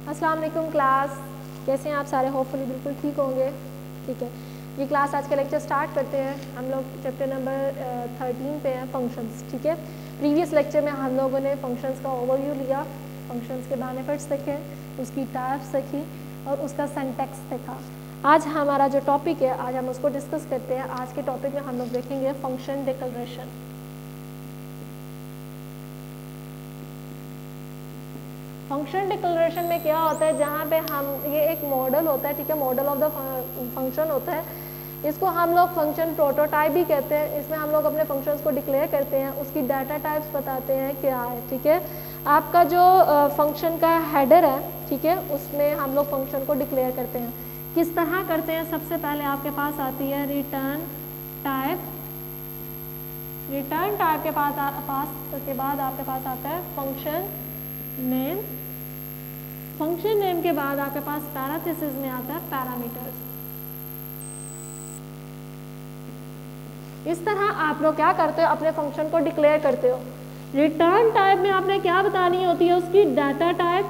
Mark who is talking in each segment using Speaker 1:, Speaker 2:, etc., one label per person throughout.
Speaker 1: अस्सलाम वालेकुम क्लास, कैसे हैं आप सारे? होपफुली बिल्कुल ठीक होंगे। ठीक है, ये क्लास आज का लेक्चर स्टार्ट करते हैं। हम लोग चैप्टर नंबर 13 पे हैं, फंक्शंस। ठीक है, प्रीवियस लेक्चर में हम लोगों ने फंक्शंस का ओवरव्यू लिया, फंक्शंस के बेनिफिट्स देखे, उसकी टाइप्स देखी और उसका सिंटैक्स देखा। आज हमारा जो टॉपिक है, आज हम उसको डिस्कस करते हैं। आज के टॉपिक में हम लोग देखेंगे फंक्शन डिक्लेरेशन। फंक्शन डिक्लेरेशन में क्या होता है, जहाँ पे हम ये एक मॉडल होता है, ठीक है, मॉडल ऑफ द फंक्शन होता है। इसको हम लोग फंक्शन प्रोटोटाइप भी कहते हैं। इसमें हम लोग अपने फंक्शंस को डिक्लेयर करते हैं, उसकी डाटा टाइप्स बताते हैं क्या है। ठीक है, आपका जो फंक्शन का हेडर है, ठीक है, उसमें हम लोग फंक्शन को डिक्लेयर करते हैं। किस तरह करते हैं? सबसे पहले आपके पास आती है रिटर्न टाइप। रिटर्न टाइप के बाद आपके पास आता है फंक्शन नेम। फंक्शन नेम के बाद आपके पास पैरांथेसिस में आता है पैरामीटर्स। इस तरह आप लोग क्या करते हो, अपने फंक्शन को डिक्लेयर करते हो। रिटर्न टाइप में आपने क्या बतानी होती है? उसकी डाटा टाइप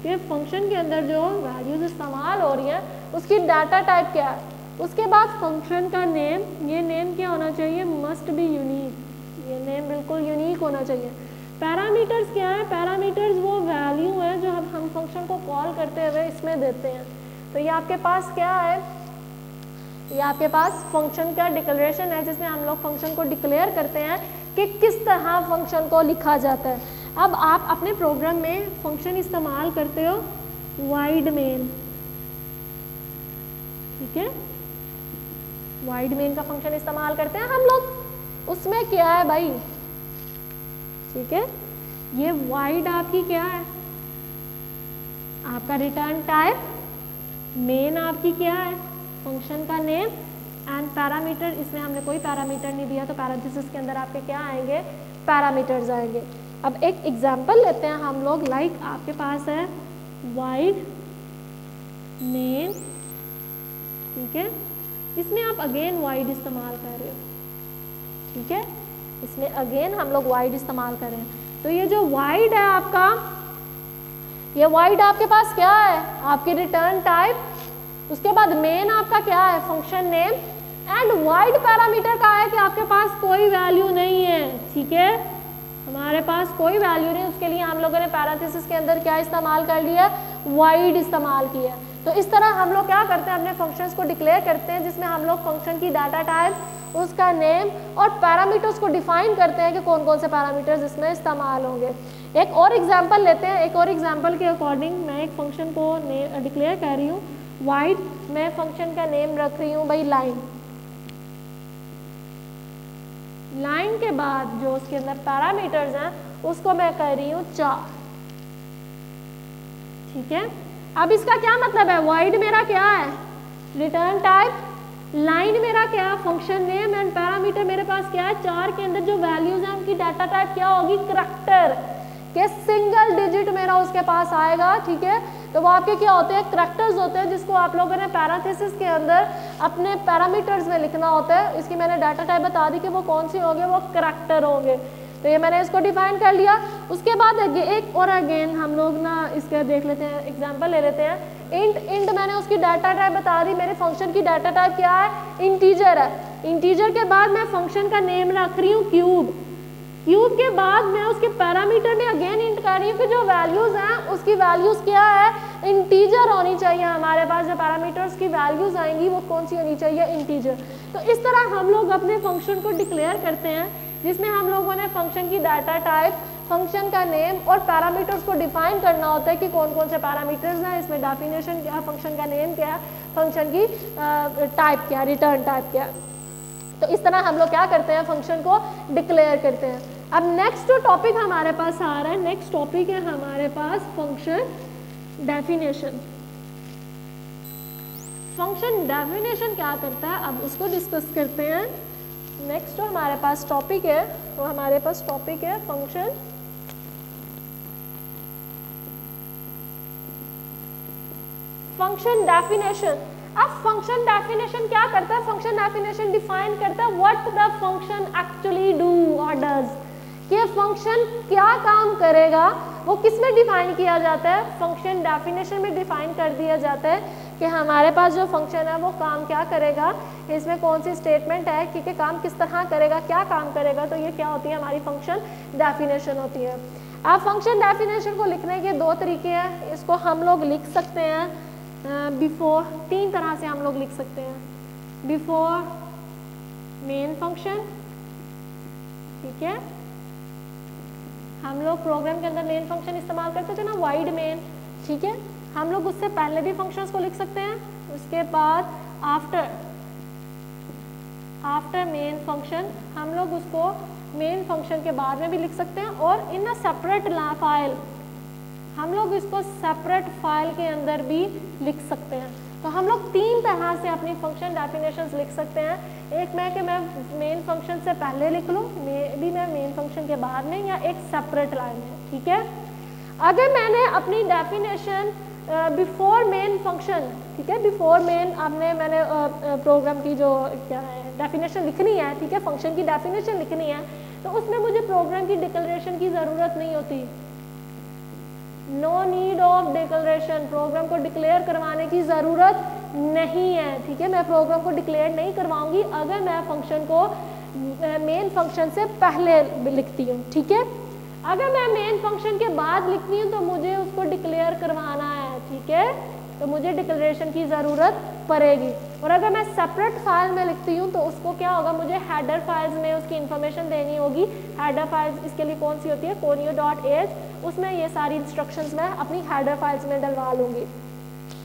Speaker 1: के फंक्शन के अंदर जो वैल्यूज इस्तेमाल हो रही है उसकी डाटा टाइप क्या है। उसके बाद फंक्शन का नेम, ये नेम क्या होना चाहिए? Must be unique. ये नेम बिल्कुल यूनिक होना चाहिए। पैरामीटर्स क्या है? पैरामीटर्स वो वैल्यू है जो हम फंक्शन को कॉल करते हुए इसमें देते हैं। तो ये आपके पास क्या है? ये आपके पास फंक्शन का डिक्लेरेशन है, जिसमें हम लोग फंक्शन को डिक्लेयर करते हैं कि किस तरह फंक्शन को लिखा जाता है। अब आप अपने प्रोग्राम में फंक्शन इस्तेमाल करते हो वाइड मेन। ठीक है, वाइड मेन का फंक्शन इस्तेमाल करते हैं हम लोग। उसमें क्या है भाई? ठीक है, ये वाइड आपकी क्या है? आपका रिटर्न टाइप। मेन आपकी क्या है? फंक्शन का नेम एंड पैरामीटर। इसमें हमने कोई पैरामीटर नहीं दिया, तो पैरेंथेसिस के अंदर आपके क्या आएंगे? पैरामीटर्स आएंगे। अब एक एग्जांपल लेते हैं हम लोग। लाइक आपके पास है वाइड नेम। ठीक है, इसमें आप अगेन वाइड इस्तेमाल कर रहे हो। ठीक है, इसमें अगेन हम लोग वाइड इस्तेमाल करें। तो ये जो वाइड है आपका, ये वाइड आपके पास क्या है? आपकी रिटर्न टाइप। उसके बाद मेन आपका क्या है? Function name. And wide parameter का है कि आपके पास कोई वैल्यू नहीं है। ठीक है, हमारे पास कोई वैल्यू नहीं, उसके लिए हम लोगों ने पैरेंथेसिस के अंदर क्या इस्तेमाल कर लिया? वाइड इस्तेमाल किया। तो इस तरह हम लोग क्या करते हैं? अपने फंक्शंस को डिक्लेयर करते हैं, जिसमें हम लोग फंक्शन की डाटा टाइप, उसका नेम और पैरामीटर्स को डिफाइन करते हैं कि कौन कौन से पैरामीटर्स इसमें इस्तेमाल होंगे। एक और एग्जांपल लेते हैं। एक और एग्जांपल के अकॉर्डिंग मैं एक फंक्शन को डिक्लेयर कर रही हूँ वाइड। मैं फंक्शन का नेम रख रही हूँ भाई लाइन। लाइन के बाद जो उसके अंदर पैरामीटर्स हैं उसको मैं कर रही हूँ 4। ठीक है, अब इसका क्या मतलब है? वाइड मेरा क्या है? Return type. लाइन मेरा क्या है? Function name. एंड पैरामीटर मेरे पास क्या है? 4 के अंदर जो वैल्यूज हैं उनकी डाटा टाइप क्या होगी? करैक्टर के सिंगल डिजिट मेरा उसके पास आएगा। ठीक है, तो वो आपके क्या होते हैं? करैक्टर्स होते हैं, जिसको आप लोगों ने पैरेंथेसिस के अंदर अपने पैरामीटर्स में लिखना होता है। इसकी मैंने डाटा टाइप बता दी कि वो कौन सी होंगे? वो करैक्टर होंगे। तो ये मैंने इसको डिफाइन कर लिया। उसके बाद एक और अगेन हम लोग ना इसका देख लेते हैं, एग्जांपल ले लेते हैं। इंट मैंने उसकी डाटा टाइप बता दी। मेरे फंक्शन की डाटा टाइप क्या है? इंटीजर है। इंटीजर के बाद मैं फंक्शन का नेम रख रही हूँ क्यूब। क्यूब के बाद मैं उसके पैरामीटर में अगेन इंट कर रही हूँ कि जो वैल्यूज हैं उसकी वैल्यूज क्या है? इंटीजर होनी चाहिए। हमारे पास जो पैरामीटर्स की वैल्यूज आएंगी वो कौन सी होनी चाहिए? इंटीजर। तो इस तरह हम लोग अपने फंक्शन को डिक्लेयर करते हैं, जिसमें हम लोगों ने फंक्शन की डाटा टाइप, फंक्शन का नेम और पैरामीटर्स को डिफाइन करना होता है कि कौन कौन से पैरामीटर्स हैं। इसमें डेफिनेशन क्या है? फंक्शन का नेम क्या है? फंक्शन की टाइप क्या है? रिटर्न टाइप क्या है? तो इस तरह हम लोग क्या करते हैं? फंक्शन को डिक्लेयर करते हैं। अब नेक्स्ट जो टॉपिक हमारे पास आ रहा है, नेक्स्ट टॉपिक है हमारे पास फंक्शन डेफिनेशन। फंक्शन डेफिनेशन क्या करता है, अब उसको डिस्कस करते हैं। नेक्स्ट जो हमारे पास टॉपिक है वो हमारे पास टॉपिक है फंक्शन डेफिनेशन। अब फंक्शन डेफिनेशन क्या करता है? फंक्शन डेफिनेशन डिफाइन करता है what the function actually do और डज, कि फंक्शन क्या काम करेगा वो किस में डिफाइन किया जाता है, फंक्शन डेफिनेशन में डिफाइन कर दिया जाता है कि हमारे पास जो फंक्शन है वो काम क्या करेगा, इसमें कौन सी स्टेटमेंट है, कि काम किस तरह करेगा, क्या काम करेगा। तो ये क्या होती है, हमारी फंक्शन डेफिनेशन होती है। अब फंक्शन डेफिनेशन को लिखने के दो तरीके हैं। इसको हम लोग लिख सकते हैं बिफोर, तीन तरह से हम लोग लिख सकते हैं। बिफोर मेन फंक्शन, ठीक है, हम लोग प्रोग्राम के अंदर मेन फंक्शन इस्तेमाल करते थे ना, वाइड मेन, ठीक है। हम लोग उससे पहले भी फंक्शंस को लिख सकते हैं। उसके बाद आफ्टर मेन फंक्शन, हम लोग उसको मेन फंक्शन के बाद में भी लिख सकते हैं। और इन अ सेपरेट फाइल, हम लोग इसको सेपरेट फाइल के अंदर भी लिख सकते हैं। तो हम लोग तीन तरह से अपनी फंक्शन डेफिनेशंस लिख सकते हैं। एक मैं कि मैं मेन फंक्शन से पहले लिख लूँ, भी मैं मेन फंक्शन के बाद में, या एक सेपरेट लाइन में, ठीक है। अगर मैंने अपनी डेफिनेशन बिफोर मेन फंक्शन, ठीक है, बिफोर मेन मैंने प्रोग्राम की जो क्या है डेफिनेशन लिखनी है, ठीक है, फंक्शन की डेफिनेशन लिखनी है, तो उसमें मुझे प्रोग्राम की डिक्लेरेशन की ज़रूरत नहीं होती। No need of declaration, program को डिक्लेयर करवाने की ज़रूरत नहीं है, ठीक है। मैं प्रोग्राम को डिक्लेयर नहीं करवाऊंगी अगर मैं फंक्शन को मेन फंक्शन से पहले लिखती हूँ, ठीक है। अगर मैं मेन फंक्शन के बाद लिखती हूँ तो मुझे उसको डिक्लेयर करवाना है, ठीक है, तो मुझे डिक्लेरेशन की ज़रूरत पड़ेगी। और अगर मैं सेपरेट फाइल में लिखती हूँ तो उसको क्या होगा, मुझे हेडर फाइल्स में उसकी इन्फॉर्मेशन देनी होगी। हेडर फाइल्स इसके लिए कौन सी होती है, conio.h, उसमें ये सारी इंस्ट्रक्शंस मैं अपनी हेडर फाइल्स में डलवा लूँगी।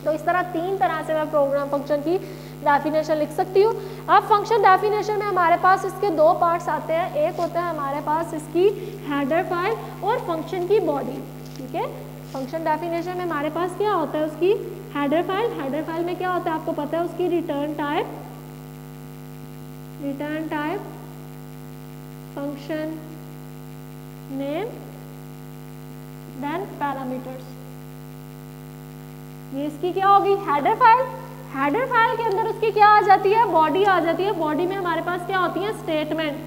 Speaker 1: तो इस तरह तीन तरह से मैं प्रोग्राम फंक्शन की डेफिनेशन लिख सकती हूँ। अब फंक्शन डेफिनेशन में हमारे पास इसके दो पार्ट्स आते हैं। एक होता है हमारे पास इसकी हेडर फाइल और फंक्शन की बॉडी, ठीक है। फंक्शन डेफिनेशन में हमारे पास क्या होता है, उसकी हेडर फाइल। हेडर फाइल में क्या होता है आपको पता है, उसकी return type function name then parameters. ये इसकी क्या होगी, हेडर फाइल। हेडर फाइल के अंदर उसकी क्या आ जाती है, बॉडी आ जाती है। बॉडी में हमारे पास क्या होती है, statement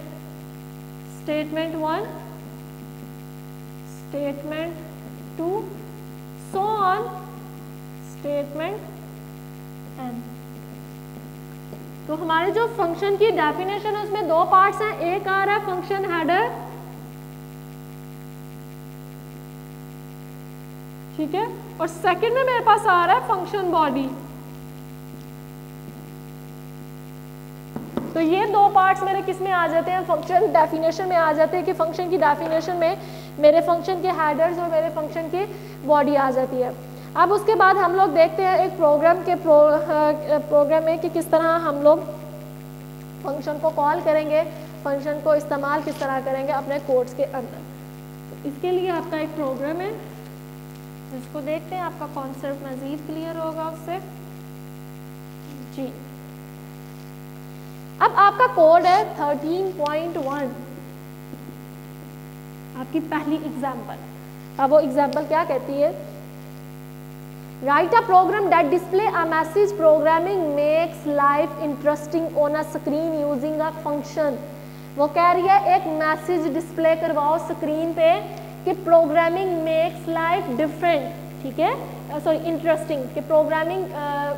Speaker 1: 1, statement 2, so on statement n। तो हमारे जो फंक्शन की डेफिनेशन है उसमें दो पार्ट्स हैं। एक आ रहा है फंक्शन हेडर, ठीक है, और सेकंड में मेरे पास आ रहा है फंक्शन बॉडी। तो ये दो पार्ट्स मेरे किस में आ जाते हैं, फंक्शन डेफिनेशन में आ जाते हैं, कि फंक्शन की डेफिनेशन में मेरे फंक्शन के हेडर्स और मेरे फंक्शन की बॉडी आ जाती है। अब उसके बाद हम लोग देखते हैं एक प्रोग्राम में कि किस तरह हम लोग फंक्शन को कॉल करेंगे, फंक्शन को इस्तेमाल किस तरह करेंगे अपने कोड्स के अंदर। तो इसके लिए आपका एक प्रोग्राम है, इसको देखते हैं, आपका कॉन्सेप्ट मजीद क्लियर होगा उससे जी। अब आपका कोड है 13.1, आपकी पहली एग्जाम्पल। अब वो एग्जाम्पल क्या कहती है, write a program that display a message programming makes life interesting on a screen using a function. वो कह रही है एक मैसेज डिस्प्ले करवाओ स्क्रीन पे कि प्रोग्रामिंग मेक्स लाइफ डिफरेंट, ठीक है, सॉरी इंटरेस्टिंग, कि प्रोग्रामिंग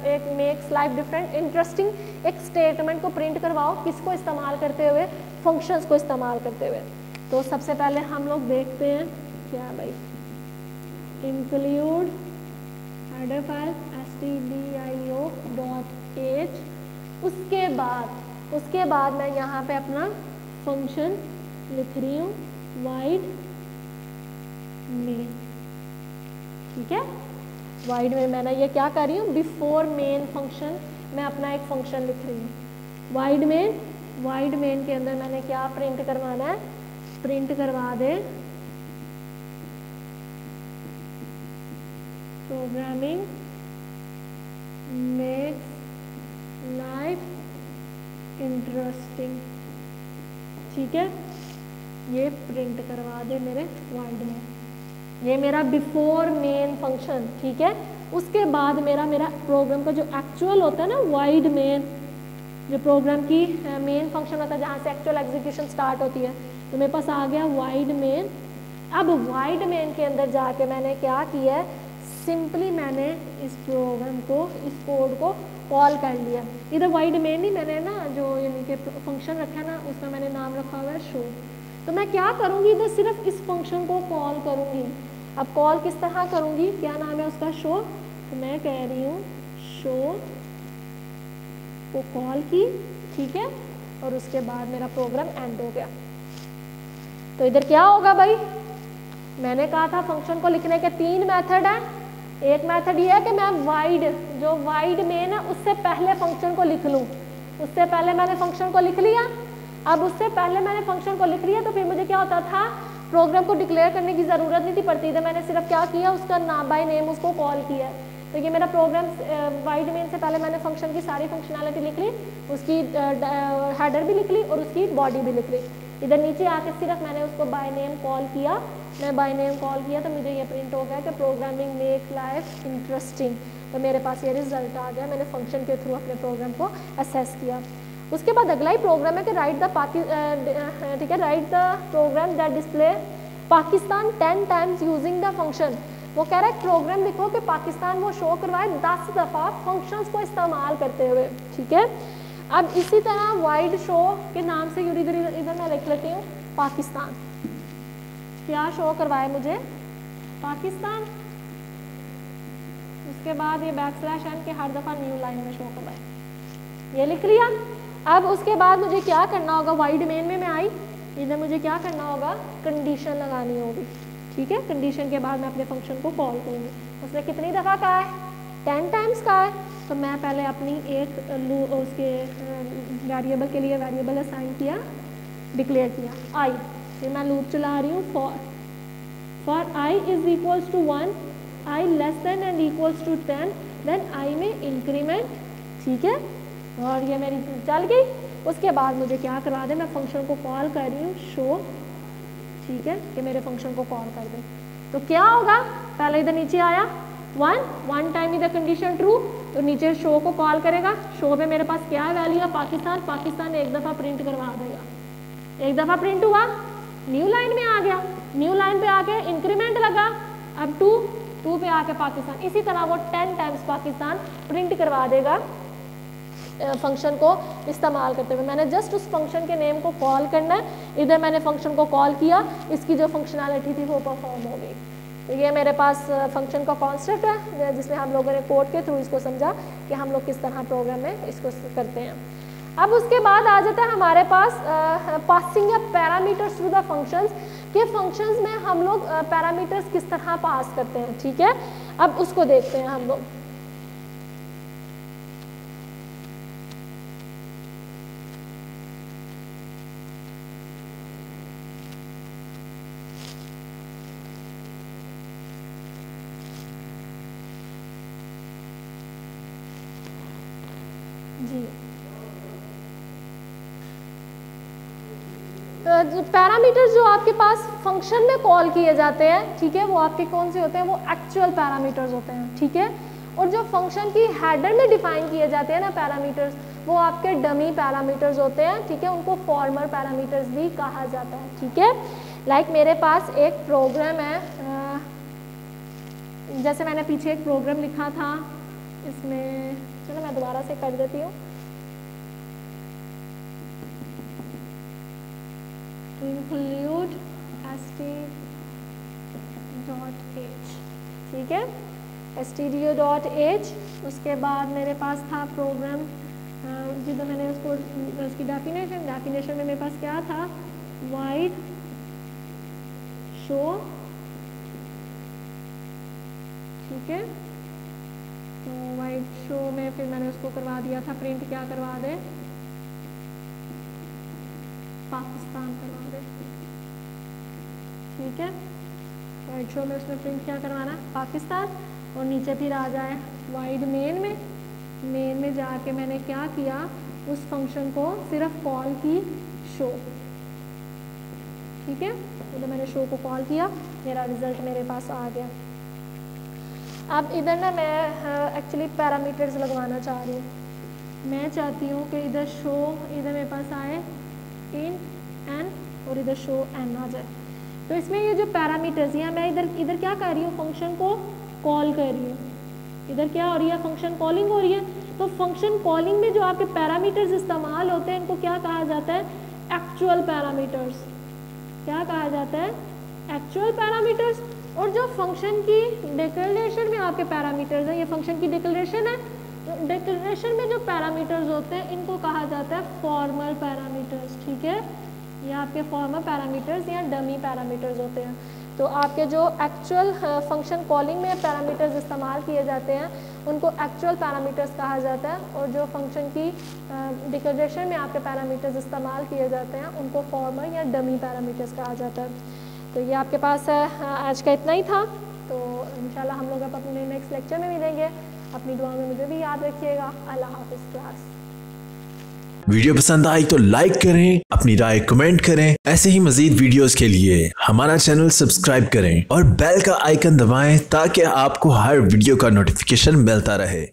Speaker 1: एक मेक्स लाइफ डिफरेंट इंटरेस्टिंग एक स्टेटमेंट को प्रिंट करवाओ, किसको इस्तेमाल करते हुए, फंक्शंस को इस्तेमाल करते हुए। तो सबसे पहले हम लोग देखते हैं क्या भाई, इंक्लूड हेडर फाइल stdio.h। उसके बाद मैं यहाँ पे अपना फंक्शन लिख रही हूँ वाइड मेन, ठीक है। वाइड में मैंने ये क्या कर रही हूँ, बिफोर मेन फंक्शन मैं अपना एक फंक्शन लिख रही हूँ वाइड मेन के अंदर मैंने क्या प्रिंट करवाना है, प्रिंट करवा दे प्रोग्रामिंग मेक्स लाइफ इंटरेस्टिंग, ठीक है, ये प्रिंट करवा दे मेरे वाइड में। ये मेरा बिफोर मेन फंक्शन, ठीक है। उसके बाद मेरा प्रोग्राम का जो एक्चुअल होता है ना, वाइड मेन, जो प्रोग्राम की मेन फंक्शन होता है जहाँ से एक्चुअल एग्जीक्यूशन स्टार्ट होती है, तो मेरे पास आ गया वाइड मेन अब वाइड मेन के अंदर जाके मैंने क्या किया है, सिंपली मैंने इस प्रोग्राम को, इस कोड को कॉल कर लिया। इधर वाइड मेन ही मैंने ना जो यानी कि फंक्शन रखा ना, उसमें मैंने नाम रखा हुआ है शो। तो मैं क्या करूँगी, इधर सिर्फ इस फंक्शन को कॉल करूँगी। अब कॉल किस तरह करूँगी, क्या नाम है उसका, शो। तो मैं कह रही हूँ शो को कॉल की, ठीक है, और उसके बाद मेरा प्रोग्राम एंड हो गया। तो इधर क्या होगा भाई, मैंने कहा था फंक्शन को लिखने के 3 मेथड हैं। एक मेथड ये है कि मैं वाइड, जो वाइड मेन है उससे पहले फंक्शन को लिख लूँ। उससे पहले मैंने फंक्शन को लिख लिया। अब उससे पहले मैंने फंक्शन को लिख लिया तो फिर मुझे क्या होता था, प्रोग्राम को डिक्लेयर करने की ज़रूरत नहीं थी पड़ती थी। मैंने सिर्फ क्या किया, उसका नाम बाय नेम उसको कॉल किया। तो ये मेरा प्रोग्राम वाइड मेन से पहले मैंने फंक्शन की सारी फंक्शनैलिटी लिख ली, उसकी हेडर भी लिख ली और उसकी बॉडी भी लिख ली। इधर नीचे आके सिर्फ मैंने उसको बाय नेम कॉल किया। मैं बाय नेम कॉल किया तो मुझे ये प्रिंट हो गया कि प्रोग्रामिंग मेक लाइफ इंटरेस्टिंग। तो मेरे पास ये रिजल्ट आ गया, मैंने फंक्शन के थ्रू अपने प्रोग्राम को असेस किया। उसके बाद अगला ही प्रोग्राम है कि write the program that display Pakistan 10 times using the function. वो कह रहा है प्रोग्राम लिखो कि पाकिस्तान वो शो करवाए 10 दफ़ा फंक्शंस को इस्तेमाल करते हुए, ठीक है। अब इसी तरह वाइड शो के नाम से इधर मैं लिख लेती हूँ पाकिस्तान। क्या शो करवाए मुझे, पाकिस्तान। उसके बाद ये \n के हर दफ़ा न्यू लाइन में शो करवाए, ये लिख लिया। अब उसके बाद मुझे क्या करना होगा, वाइड मेन में मैं आई, इधर मुझे क्या करना होगा, कंडीशन लगानी होगी, ठीक है। कंडीशन के बाद मैं अपने फंक्शन को कॉल करूँगी। उसने कितनी दफ़ा कहा है, 10 टाइम्स कहा है। तो मैं पहले अपनी एक उसके वेरिएबल के लिए वेरिएबल असाइन किया, डिक्लेयर किया आई। फिर मैं लूप चला रही हूँ for I is equals to 1, I less than and equals to 10, then I में इंक्रीमेंट, ठीक है। और ये मेरी चल गई। उसके बाद मुझे क्या करवा दे, मैं फंक्शन को कॉल कर रही हूँ शो, ठीक है, कि मेरे फंक्शन को कॉल कर दे। तो क्या होगा, पहले इधर नीचे आया 1 टाइम इधर कंडीशन ट्रू, तो नीचे शो को कॉल करेगा। शो में मेरे पास क्या है, वैल्यू है पाकिस्तान। पाकिस्तान एक दफ़ा प्रिंट करवा देगा, एक दफ़ा प्रिंट हुआ, न्यू लाइन में आ गया, न्यू लाइन पे आके इंक्रीमेंट लगा, अब 2 पे आके पाकिस्तान। इसी तरह वो 10 टाइम्स पाकिस्तान प्रिंट करवा देगा फंक्शन को इस्तेमाल करते हुए। मैंने जस्ट उस फंक्शन के नेम को कॉल करना है। इधर मैंने फंक्शन को कॉल किया, इसकी जो फंक्शनैलिटी थी वो परफॉर्म हो गई। तो ये मेरे पास फंक्शन का कॉन्सेप्ट है जिसमें हम लोगों ने कोड के थ्रू इसको समझा कि हम लोग किस तरह प्रोग्राम में इसको करते हैं। अब उसके बाद आ जाता है हमारे पास passing of parameters through the functions, के फंक्शंस में हम लोग पैरामीटर्स किस तरह पास करते हैं, ठीक है। अब उसको देखते हैं हम लोग। जी, पैरामीटर्स जो आपके पास फंक्शन में कॉल किए जाते हैं, ठीक है, वो आपके कौन से होते हैं, वो एक्चुअल पैरामीटर्स होते हैं, ठीक है। और जो फंक्शन की हेडर में डिफाइन किए जाते हैं ना पैरामीटर्स, वो आपके डमी पैरामीटर्स होते हैं, ठीक है। उनको फॉर्मर पैरामीटर्स भी कहा जाता है, ठीक है। लाइक मेरे पास एक प्रोग्राम है, जैसे मैंने पीछे एक प्रोग्राम लिखा था, इसमें चलो मैं दोबारा से कर देती हूँ। include std.h, ठीक है, std.h। उसके बाद मेरे पास था प्रोग्राम जिधर मैंने उसकी डेफिनेशन में मेरे पास क्या था, वाइड शो, ठीक है। तो वाइड शो में फिर मैंने उसको करवा दिया था प्रिंट, क्या करवा दे, पाकिस्तान करवा दे, ठीक है। वाइड शो में उसमें प्रिंट क्या करवाना, पाकिस्तान। और नीचे फिर आ जाए वाइड मेन में जाके मैंने क्या किया, उस फंक्शन को सिर्फ कॉल की शो, ठीक है। तो मैंने शो को कॉल किया, मेरा रिजल्ट मेरे पास आ गया। अब इधर ना मैं एक्चुअली पैरामीटर्स लगवाना चाह रही हूँ। मैं चाहती हूँ कि इधर शो, इधर मेरे पास आए इन एन और इधर शो एन आ जाए। तो इसमें ये जो पैरामीटर्स, यहाँ मैं इधर क्या कर रही हूँ, फंक्शन को कॉल कर रही हूँ, इधर क्या हो रही है, फंक्शन कॉलिंग हो रही है। तो फंक्शन कॉलिंग में जो आपके पैरामीटर्स इस्तेमाल होते हैं इनको क्या कहा जाता है, एक्चुअल पैरामीटर्स। क्या कहा जाता है, एक्चुअल पैरामीटर्स। और जो फंक्शन की डिक्लेरेशन में आपके पैरामीटर्स हैं, ये फंक्शन की डिक्लेरेशन है, डिक्लेरेशन में जो पैरामीटर्स होते हैं इनको कहा जाता है फॉर्मल पैरामीटर्स। ठीक है, ये आपके फॉर्मल पैरामीटर्स या डमी पैरामीटर्स होते हैं। तो आपके जो एक्चुअल फंक्शन कॉलिंग में पैरामीटर्स इस्तेमाल किए जाते हैं उनको एक्चुअल पैरामीटर्स कहा जाता है, और जो फंक्शन की डिक्लेरेशन में आपके पैरामीटर्स इस्तेमाल किए जाते हैं उनको फॉर्मल या डमी पैरामीटर्स कहा जाता है। तो ये आपके पास आज का इतना ही था। तो इंशाल्लाह हम लोग अब अपने नेक्स्ट लेक्चर में मिलेंगे। अपनी दुआ में मुझे भी याद रखिएगा। अल्लाह हाफिज़ क्लास।
Speaker 2: वीडियो पसंद आई तो लाइक करें, अपनी राय कमेंट करें। ऐसे ही मजीद वीडियोस के लिए हमारा चैनल सब्सक्राइब करें और बेल का आइकन दबाएं ताकि आपको हर वीडियो का नोटिफिकेशन मिलता रहे।